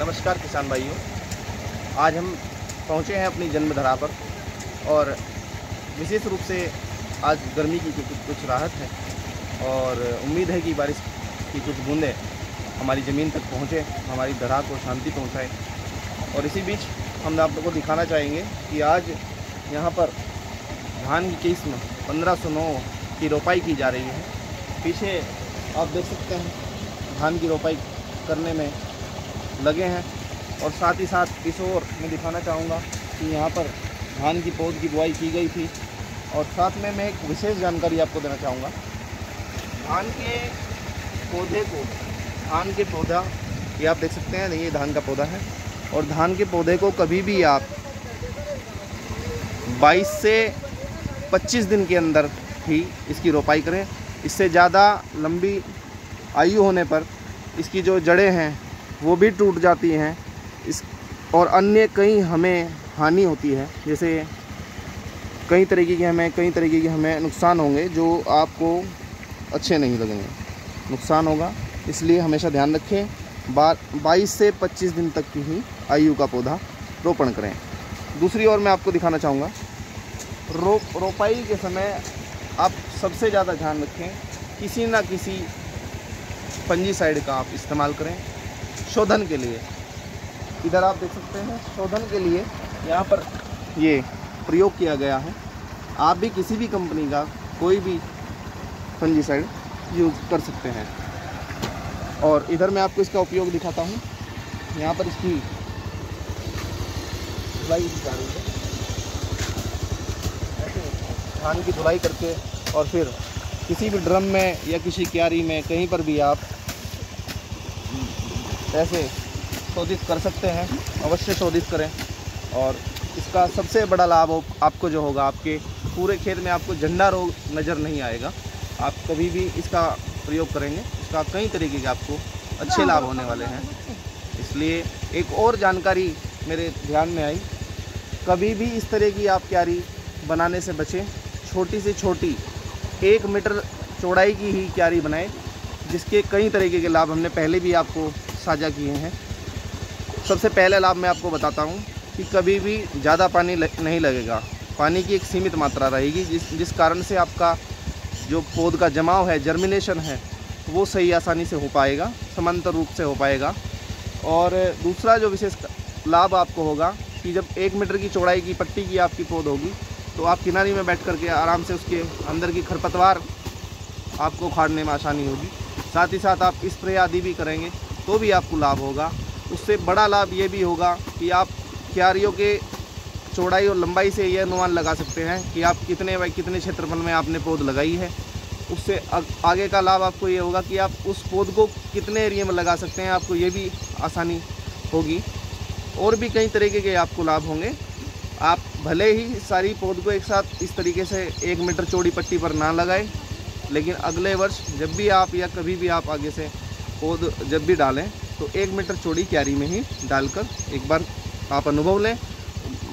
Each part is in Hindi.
नमस्कार किसान भाइयों, आज हम पहुँचे हैं अपनी जन्मधरा पर और विशेष रूप से आज गर्मी की कुछ राहत है और उम्मीद है कि बारिश की कुछ बूंदें हमारी ज़मीन तक पहुँचे, हमारी धरा को शांति पहुँचाए। और इसी बीच हम आप लोगों को दिखाना चाहेंगे कि आज यहाँ पर धान की किस्म 1509 की रोपाई की जा रही है। पीछे आप देख सकते हैं धान की रोपाई करने में लगे हैं और साथ ही साथ इस ओर मैं दिखाना चाहूँगा कि यहाँ पर धान की पौध की बुआई की गई थी। और साथ में मैं एक विशेष जानकारी आपको देना चाहूँगा। धान के पौधे को, धान के पौधा ये आप देख सकते हैं, ये धान का पौधा है और धान के पौधे को कभी भी आप 22 से 25 दिन के अंदर ही इसकी रोपाई करें। इससे ज़्यादा लंबी आयु होने पर इसकी जो जड़ें हैं वो भी टूट जाती हैं इस और अन्य कई हमें हानि होती है। जैसे कई तरीके के हमें नुकसान होंगे जो आपको अच्छे नहीं लगेंगे, नुकसान होगा। इसलिए हमेशा ध्यान रखें, 22 से 25 दिन तक की ही आयु का पौधा रोपण करें। दूसरी ओर मैं आपको दिखाना चाहूँगा, रोपाई के समय आप सबसे ज़्यादा ध्यान रखें, किसी ना किसी फंजीसाइड का आप इस्तेमाल करें शोधन के लिए। इधर आप देख सकते हैं शोधन के लिए यहाँ पर ये प्रयोग किया गया है। आप भी किसी भी कंपनी का कोई भी फंजीसाइड यूज़ कर सकते हैं। और इधर मैं आपको इसका उपयोग दिखाता हूँ। यहाँ पर इसकी धुलाई की जा रही है, ऐसे धान की धुलाई करके और फिर किसी भी ड्रम में या किसी क्यारी में कहीं पर भी आप ऐसे शोधित कर सकते हैं। अवश्य शोधित करें। और इसका सबसे बड़ा लाभ आपको जो होगा, आपके पूरे खेत में आपको झंडा रोग नज़र नहीं आएगा। आप कभी भी इसका प्रयोग करेंगे, इसका कई तरीके के आपको अच्छे लाभ होने वाले हैं। इसलिए एक और जानकारी मेरे ध्यान में आई, कभी भी इस तरह की आप क्यारी बनाने से बचें। छोटी से छोटी 1 मीटर चौड़ाई की ही क्यारी बनाएं, जिसके कई तरीके के लाभ हमने पहले भी आपको साझा किए हैं। सबसे पहले लाभ मैं आपको बताता हूं कि कभी भी ज़्यादा पानी नहीं लगेगा, पानी की एक सीमित मात्रा रहेगी, जिस कारण से आपका जो पौध का जमाव है, जर्मिनेशन है, वो सही आसानी से हो पाएगा, समांतर रूप से हो पाएगा। और दूसरा जो विशेष लाभ आपको होगा कि जब 1 मीटर की चौड़ाई की पट्टी की आपकी पौध होगी तो आप किनारे में बैठ करके आराम से उसके अंदर की खरपतवार आपको उखाड़ने में आसानी होगी। साथ ही साथ आप स्प्रे आदि भी करेंगे तो भी आपको लाभ होगा। उससे बड़ा लाभ ये भी होगा कि आप क्यारियों के चौड़ाई और लंबाई से यह अनुमान लगा सकते हैं कि आप कितने बाई कितने क्षेत्रफल में आपने पौध लगाई है। उससे आगे का लाभ आपको ये होगा कि आप उस पौध को कितने एरिया में लगा सकते हैं, आपको ये भी आसानी होगी। और भी कई तरीके के आपको लाभ होंगे। आप भले ही सारी पौध को एक साथ इस तरीके से 1 मीटर चौड़ी पट्टी पर ना लगाएं, लेकिन अगले वर्ष जब भी आप या कभी भी आप आगे से पौध जब भी डालें तो 1 मीटर चौड़ी क्यारी में ही डालकर एक बार आप अनुभव लें।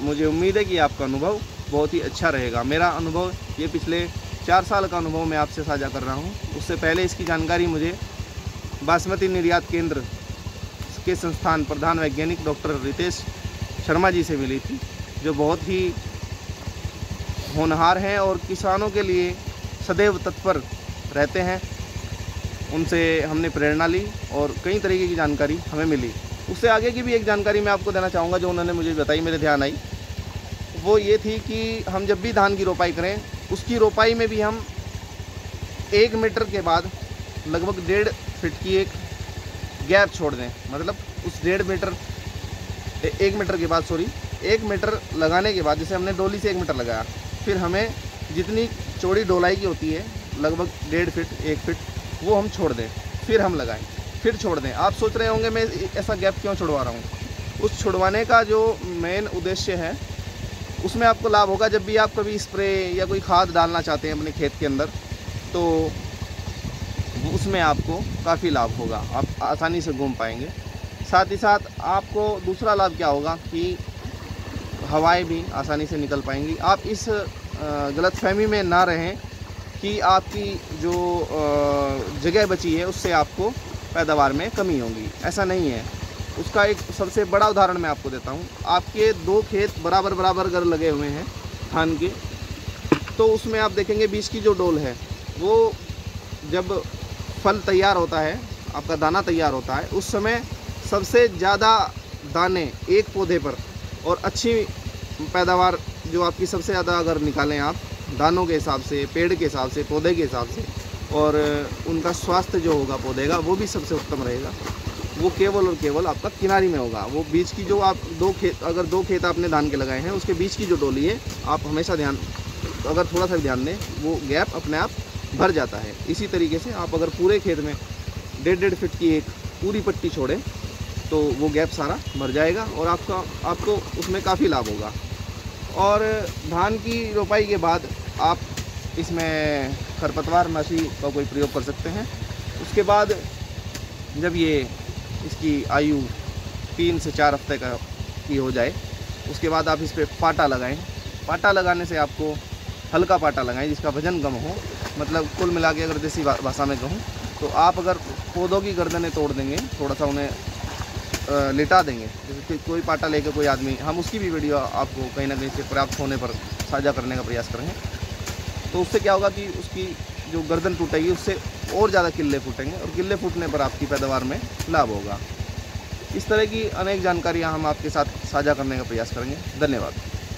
मुझे उम्मीद है कि आपका अनुभव बहुत ही अच्छा रहेगा। मेरा अनुभव ये पिछले 4 साल का अनुभव मैं आपसे साझा कर रहा हूँ। उससे पहले इसकी जानकारी मुझे बासमती निर्यात केंद्र के संस्थान प्रधान वैज्ञानिक डॉक्टर रितेश शर्मा जी से मिली थी, जो बहुत ही होनहार हैं और किसानों के लिए सदैव तत्पर रहते हैं। उनसे हमने प्रेरणा ली और कई तरीके की जानकारी हमें मिली। उससे आगे की भी एक जानकारी मैं आपको देना चाहूँगा जो उन्होंने मुझे बताई, मेरे ध्यान आई। वो ये थी कि हम जब भी धान की रोपाई करें, उसकी रोपाई में भी हम 1 मीटर के बाद लगभग 1.5 फीट की एक गैप छोड़ दें। मतलब उस 1 मीटर के बाद 1 मीटर लगाने के बाद, जैसे हमने डोली से 1 मीटर लगाया, फिर हमें जितनी चौड़ी डोलाई की होती है लगभग 1.5 फीट 1 फीट वो हम छोड़ दें, फिर हम लगाएं, फिर छोड़ दें। आप सोच रहे होंगे मैं ऐसा गैप क्यों छुड़वा रहा हूँ। उस छुड़वाने का जो मेन उद्देश्य है, उसमें आपको लाभ होगा। जब भी आप कभी स्प्रे या कोई खाद डालना चाहते हैं अपने खेत के अंदर, तो उसमें आपको काफ़ी लाभ होगा, आप आसानी से घूम पाएंगे। साथ ही साथ आपको दूसरा लाभ क्या होगा कि हवाएं भी आसानी से निकल पाएंगी। आप इस गलतफहमी में ना रहें कि आपकी जो जगह बची है उससे आपको पैदावार में कमी होगी। ऐसा नहीं है। उसका एक सबसे बड़ा उदाहरण मैं आपको देता हूँ। आपके 2 खेत बराबर बराबर अगर लगे हुए हैं धान के, तो उसमें आप देखेंगे बीच की जो डोल है वो जब फल तैयार होता है, आपका दाना तैयार होता है, उस समय सबसे ज़्यादा दाने एक पौधे पर और अच्छी पैदावार जो आपकी सबसे ज़्यादा अगर निकालें आप दानों के हिसाब से, पेड़ के हिसाब से, पौधे के हिसाब से, और उनका स्वास्थ्य जो होगा पौधे का वो भी सबसे उत्तम रहेगा, वो केवल और केवल आपका किनारी में होगा। वो बीच की जो आप 2 खेत, अगर 2 खेत आपने धान के लगाए हैं उसके बीच की जो डोली है, आप हमेशा ध्यान, अगर थोड़ा सा ध्यान दें, वो गैप अपने आप भर जाता है। इसी तरीके से आप अगर पूरे खेत में 1.5 फीट की एक पूरी पट्टी छोड़ें तो वो गैप सारा भर जाएगा और आपको उसमें काफ़ी लाभ होगा। और धान की रोपाई के बाद आप इसमें खरपतवारनाशी का कोई प्रयोग कर सकते हैं। उसके बाद जब ये इसकी आयु 3 से 4 हफ्ते की हो जाए, उसके बाद आप इस पर पाटा लगाएं। पाटा लगाने से आपको हल्का पाटा लगाएं जिसका वजन कम हो, मतलब कुल मिला के अगर देसी भाषा में कहूँ तो आप अगर पौधों की गर्दनें तोड़ देंगे, थोड़ा सा उन्हें लिटा देंगे, जैसे कोई पाटा लेकर कोई आदमी, हम उसकी भी वीडियो आपको कहीं ना कहीं से प्राप्त होने पर साझा करने का प्रयास करेंगे, तो उससे क्या होगा कि उसकी जो गर्दन टूटेगी उससे और ज़्यादा किल्ले फूटेंगे और किल्ले फूटने पर आपकी पैदावार में लाभ होगा। इस तरह की अनेक जानकारियाँ हम आपके साथ साझा करने का प्रयास करेंगे। धन्यवाद।